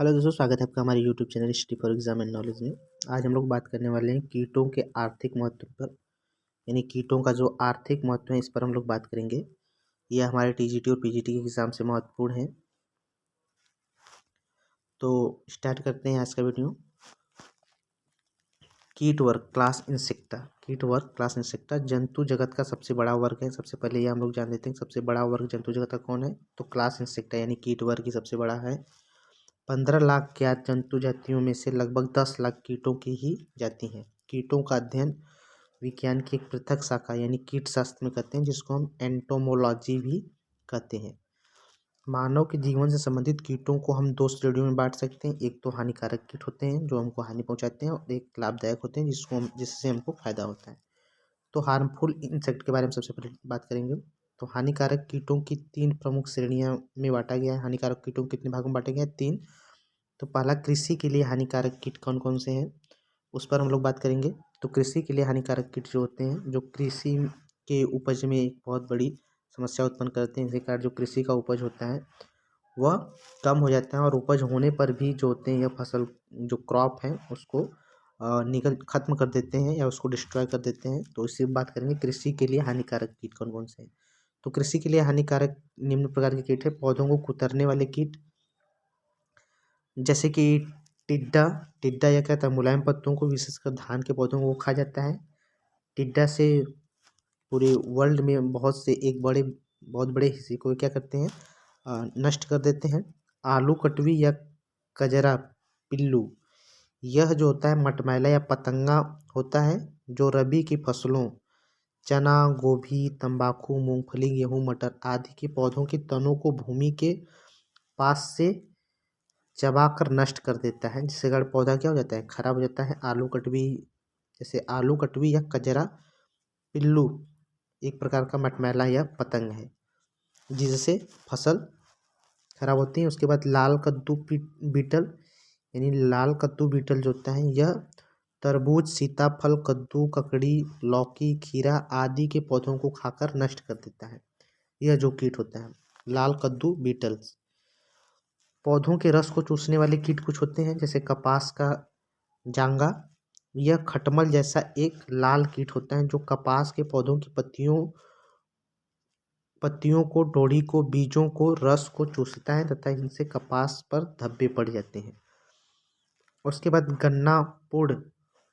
Hello दोस्तों, स्वागत है आपका हमारे YouTube channel study for exam and knowledge में। आज हम लोग बात करने वाले हैं कीटों के आर्थिक महत्व पर, यानी कीटों का जो आर्थिक महत्व है इस पर हम लोग बात करेंगे। यह हमारे टीजीटी और पीजीटी के एग्जाम से महत्वपूर्ण है। तो स्टार्ट करते हैं आज का वीडियो। कीट वर्ग क्लास इंसेक्टा। कीट वर्ग क्लास इंसेक्टा जंतु जगत का सबसे बड़ा वर्ग है। सबसे पहले ये हम लोग जान लेते हैं सबसे बड़ा वर्ग जंतु जगत का कौन है। तो क्लास इंसेक्टा यानी कीट वर्ग ही सबसे बड़ा है। 15 लाख ज्ञात जंतु जातियों में से लगभग 10 लाख कीटों की ही जाति हैं। कीटों का अध्ययन विज्ञान की एक पृथक शाखा यानी कीट शास्त्र में करते हैं, जिसको हम एंटोमोलॉजी भी कहते हैं। मानव के जीवन से संबंधित कीटों को हम दो श्रेणियों में बांट सकते हैं। एक तो हानिकारक कीट होते हैं जो हमको हानि पहुंचाते हैं, और एक लाभदायक होते हैं जिससे हमको फायदा होता है। तो हार्मफुल इंसेक्ट के बारे में सबसे पहले बात करेंगे। तो हानिकारक कीटों की 3 प्रमुख श्रेणियां में बांटा गया है। हानिकारक कीटों को कितने भागों में बांटे गए हैं? 3। तो पहला, कृषि के लिए हानिकारक कीट कौन कौन से हैं उस पर हम लोग बात करेंगे। तो कृषि के लिए हानिकारक कीट जो होते हैं, जो कृषि के उपज में एक बहुत बड़ी समस्या उत्पन्न करते हैं। इसी कारण जो कृषि का उपज होता है वह कम हो जाता है, और उपज होने पर भी जो होते हैं यह फसल जो क्रॉप है उसको निकल खत्म कर देते हैं या उसको डिस्ट्रॉय कर देते हैं। तो इसी बात करेंगे कृषि के लिए हानिकारक कीट कौन कौन से हैं। तो कृषि के लिए हानिकारक निम्न प्रकार के कीट है। पौधों को कुतरने वाले कीट, जैसे कि टिड्डा। टिड्डा यह कहता है मुलायम पत्तों को, विशेषकर धान के पौधों को खा जाता है। टिड्डा से पूरे वर्ल्ड में बहुत बड़े हिस्से को क्या करते हैं, नष्ट कर देते हैं। आलू कटवी या कजरा पिल्लू, यह जो होता है मटमैला या पतंगा होता है, जो रबी की फसलों चना, गोभी, तंबाकू, मूंगफली, गेहूं, मटर आदि के पौधों के तनों को भूमि के पास से चबाकर नष्ट कर देता है, जिससे कारण पौधा क्या हो जाता है, खराब हो जाता है। आलू कटवी, जैसे आलू कटवी या कजरा पिल्लू एक प्रकार का मटमैला या पतंग है, जिससे फसल खराब होती है। उसके बाद लाल कद्दू बीटल, यानी लाल कद्दू बीटल जो होता है यह तरबूज, सीताफल, कद्दू, ककड़ी, लौकी, खीरा आदि के पौधों को खाकर नष्ट कर देता है। यह जो कीट होता है लाल कद्दू बीटल्स। पौधों के रस को चूसने वाले कीट कुछ होते हैं, जैसे कपास का जांगा। यह खटमल जैसा एक लाल कीट होता है जो कपास के पौधों की पत्तियों को, डोरी को, बीजों को, रस को चूसता है तथा इनसे कपास पर धब्बे पड़ जाते हैं। उसके बाद गन्ना पुड़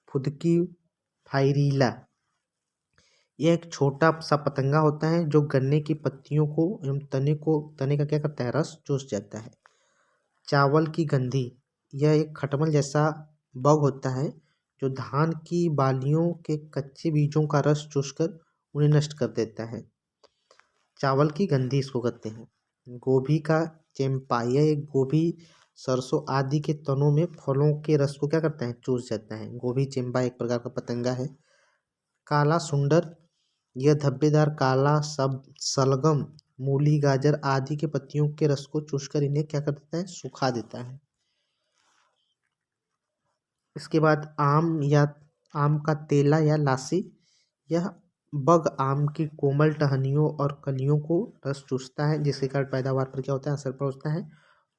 फुदकी फाइरीला, यह एक छोटा सा पतंगा होता है जो गन्ने की पत्तियों को एवं तने का क्या करता है, रस चूस जाता है। चावल की गंधी, यह एक खटमल जैसा बग होता है जो धान की बालियों के कच्चे बीजों का रस चूसकर उन्हें नष्ट कर देता है। चावल की गंधी इसको कहते हैं। गोभी का चेम्पा, यह एक गोभी, सरसों आदि के तनों में फलों के रस को क्या करता है, चूस जाता है। गोभी चेम्पा एक प्रकार का पतंगा है। काला सुंडर, यह धब्बेदार काला सलगम, मूली, गाजर आदि के पत्तियों के रस को चूसकर इन्हें क्या कर देता है, सुखा देता है। इसके बाद आम का तेला या लासी, यह बग आम की कोमल टहनियों और कलियों को रस चूसता है, जिसके कारण पैदावार पर क्या होता है, असर पहुंचता है।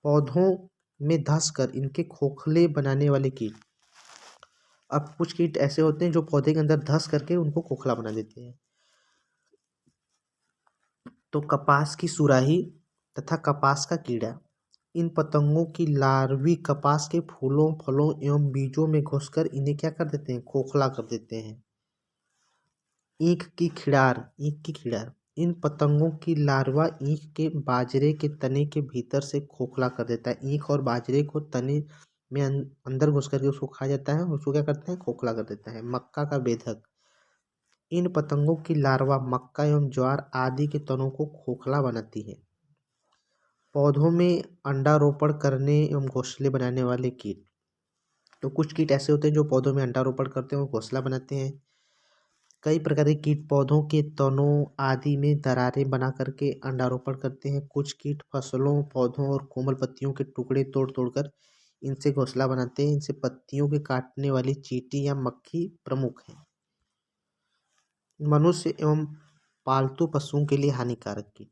पौधों में धस कर इनके खोखले बनाने वाले कीट। अब कुछ कीट ऐसे होते हैं जो पौधे के अंदर धस करके उनको खोखला बना देते हैं। तो कपास की सुराही तथा कपास का कीड़ा, इन पतंगों की लार्वी कपास के फूलों, फलों एवं बीजों में घुसकर इन्हें क्या कर देते हैं, खोखला कर देते हैं। ईख की खिड़ार, इन पतंगों की लार्वा ईख के बाजरे के तने के भीतर से खोखला कर देता है। ईख और बाजरे को तने में अंदर घुस करके उसको खा जाता है, उसको क्या करता है, खोखला कर देता है। मक्का का बेधक, इन पतंगों की लार्वा मक्का एवं ज्वार आदि के तनों को खोखला बनाती है। पौधों में अंडारोपण करने एवं घोंसले बनाने वाले कीट, तो कुछ कीट ऐसे होते हैं जो पौधों में अंडारोपण करते हैं और घोंसला बनाते हैं। कई प्रकार के कीट पौधों के तनों आदि में दरारें बना करके अंडारोपण करते हैं। कुछ कीट फसलों, पौधों और कोमल पत्तियों के टुकड़े तोड़ तोड़कर इनसे घोंसला बनाते हैं। इनसे पत्तियों के काटने वाली चींटी या मक्खी प्रमुख है। मनुष्य एवं पालतू पशुओं के लिए हानिकारक कीट,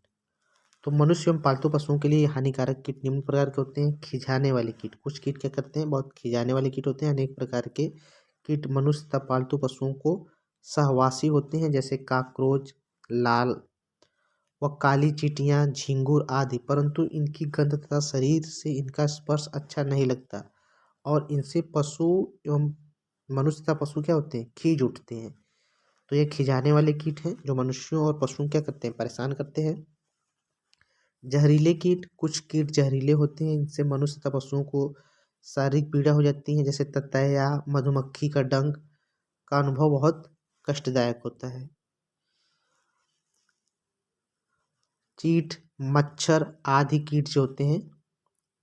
तो मनुष्य एवं पालतू पशुओं के लिए ये हानिकारक कीट निम्न प्रकार के होते हैं। खिंचाने वाले कीट, कुछ कीट क्या करते हैं, बहुत खिंचाने वाले कीट होते हैं। अनेक प्रकार के कीट मनुष्य तथा पालतू पशुओं को सहवासी होते हैं, जैसे काकरोच, लाल व काली चींटियां, झींगुर आदि, परंतु इनकी गंध तथा शरीर से इनका स्पर्श अच्छा नहीं लगता और इनसे पशु एवं मनुष्य तथा पशु क्या होते हैं, खींच उठते हैं। तो ये खिंचाने वाले कीट हैं जो मनुष्यों और पशुओं क्या करते हैं, परेशान करते हैं। जहरीले कीट, कुछ कीट जहरीले होते हैं, इनसे मनुष्य तथा पशुओं को शारीरिक पीड़ा हो जाती है, जैसे ततैया, मधुमक्खी का डंक का अनुभव बहुत कष्टदायक होता है। चींट, मच्छर आदि कीट जो होते हैं,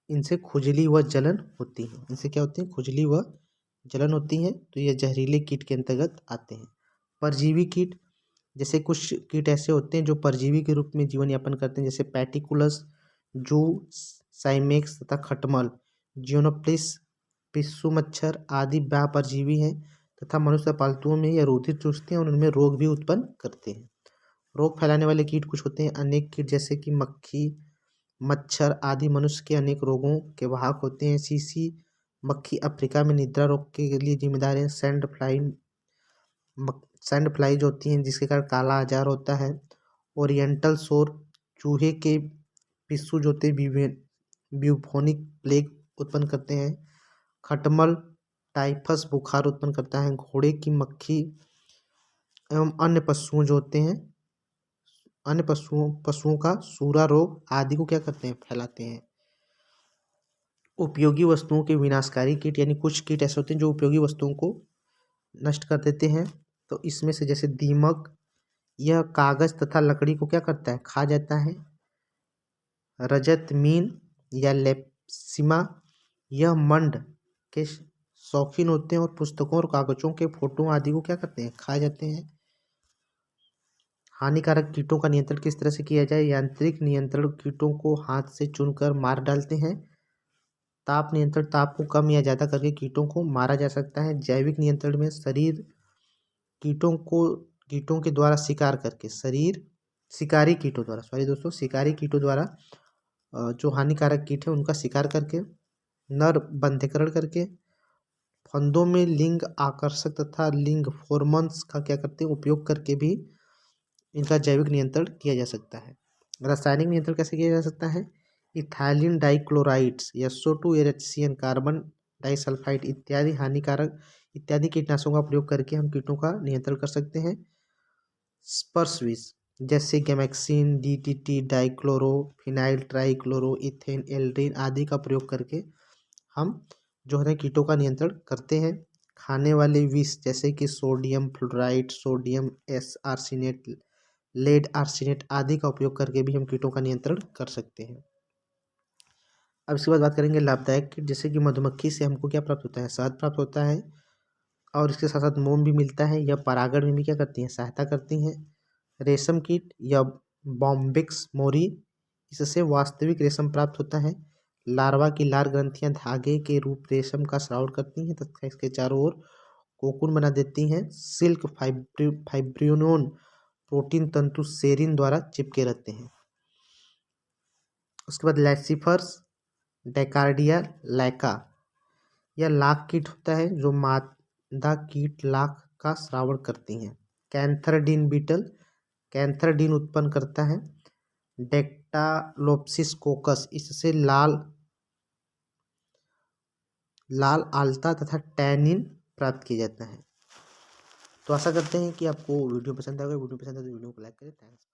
इनसे खुजली व जलन होती है। इनसे क्या होती है, खुजली व जलन होती है। तो ये जहरीले कीट के अंतर्गत आते हैं। परजीवी कीट, जैसे कुछ कीट ऐसे होते हैं जो परजीवी के रूप में जीवन यापन करते हैं, जैसे पैटिकुलस, जू, साइमेक्स तथा खटमल, जियोनोप्लिस, पिस्सू मच्छर आदि परजीवी हैं तथा मनुष्य पालतुओं में यह रुधिर चूसते हैं और उनमें रोग भी उत्पन्न करते हैं। रोग फैलाने वाले कीट कुछ होते हैं, अनेक कीट जैसे कि मक्खी, मच्छर आदि मनुष्य के अनेक रोगों के वाहक होते हैं। सीसी मक्खी अफ्रीका में निद्रा रोग के लिए जिम्मेदार है। सैंड फ्लाई जो होती हैं जिसके कारण काला आजार होता है। ओरिएंटल सोर, चूहे के पिस्सू जो होते हैं ब्यूफोनिक प्लेग उत्पन्न करते हैं। खटमल टाइफस बुखार उत्पन्न करता है। घोड़े की मक्खी एवं अन्य पशुओं जो होते हैं, अन्य पशुओं का सूरा रोग आदि को क्या करते हैं, फैलाते हैं। उपयोगी वस्तुओं के विनाशकारी कीट, यानी कुछ कीट ऐसे होते हैं जो उपयोगी वस्तुओं को नष्ट कर देते हैं। तो इसमें से जैसे दीमक, यह कागज तथा लकड़ी को क्या करता है, खा जाता है। रजत मीन या लेप्सिमा, यह मंड के शौकीन होते हैं और पुस्तकों और कागजों के फोटो आदि को क्या करते हैं, खा जाते हैं। हानिकारक कीटों का नियंत्रण किस तरह से किया जाए। यांत्रिक नियंत्रण, कीटों को हाथ से चुनकर मार डालते हैं। ताप नियंत्रण, ताप को कम या ज़्यादा करके कीटों को मारा जा सकता है। जैविक नियंत्रण में शरीर कीटों के द्वारा शिकार करके शिकारी कीटों द्वारा जो हानिकारक कीट है उनका शिकार करके, नर बंधीकरण करके, फंदों में लिंग आकर्षक तथा लिंग हॉर्मोन्स का क्या करते हैं, उपयोग करके भी इनका जैविक नियंत्रण किया जा सकता है। रासायनिक नियंत्रण कैसे किया जा सकता है। Ethylene dichlorides, SO2, HCN, carbon disulphide इत्यादि कीटनाशकों का प्रयोग करके हम कीटों का नियंत्रण कर सकते हैं। स्पर्शविष, जैसे gammexane, DDT, dichloro, phenyl trichloro, ethane, Aldrin आदि का प्रयोग करके हम जो है कीटों का नियंत्रण करते हैं। खाने वाले विष, जैसे कि sodium fluoride, sodium arsenate, lead arsenate आदि का उपयोग करके भी हम कीटों का नियंत्रण कर सकते हैं। अब इसके बाद बात करेंगे लाभदायक कीट, जैसे कि मधुमक्खी से हमको क्या प्राप्त होता है, शहद प्राप्त होता है और इसके साथ साथ मोम भी मिलता है। यह परागण में भी क्या करती हैं, सहायता करती हैं। रेशम कीट या बॉम्बिक्स मोरी, इससे वास्तविक रेशम प्राप्त होता है। लार्वा की लार ग्रंथियां धागे के रूप रेशम का श्रावण करती हैं तथा इसके चारों ओर कोकून बना देती हैं। सिल्क फाइब्रिनोन प्रोटीन तंतु सेरिन द्वारा चिपके रहते हैं। उसके बाद लैसिफर्स डेकार्डिया लैका, यह लाख कीट होता है जो मादा कीट लाख का श्रावण करती हैं। कैंथरडीन बीटल कैंथरडीन उत्पन्न करता है। डेक्टालोप्सिस कोकस, इससे लाल आल्ता तथा टैनिन प्राप्त किया जाता है। तो आशा करते हैं कि आपको वीडियो पसंद आएगा। वीडियो पसंद आए तो वीडियो को लाइक करें। थैंक्स।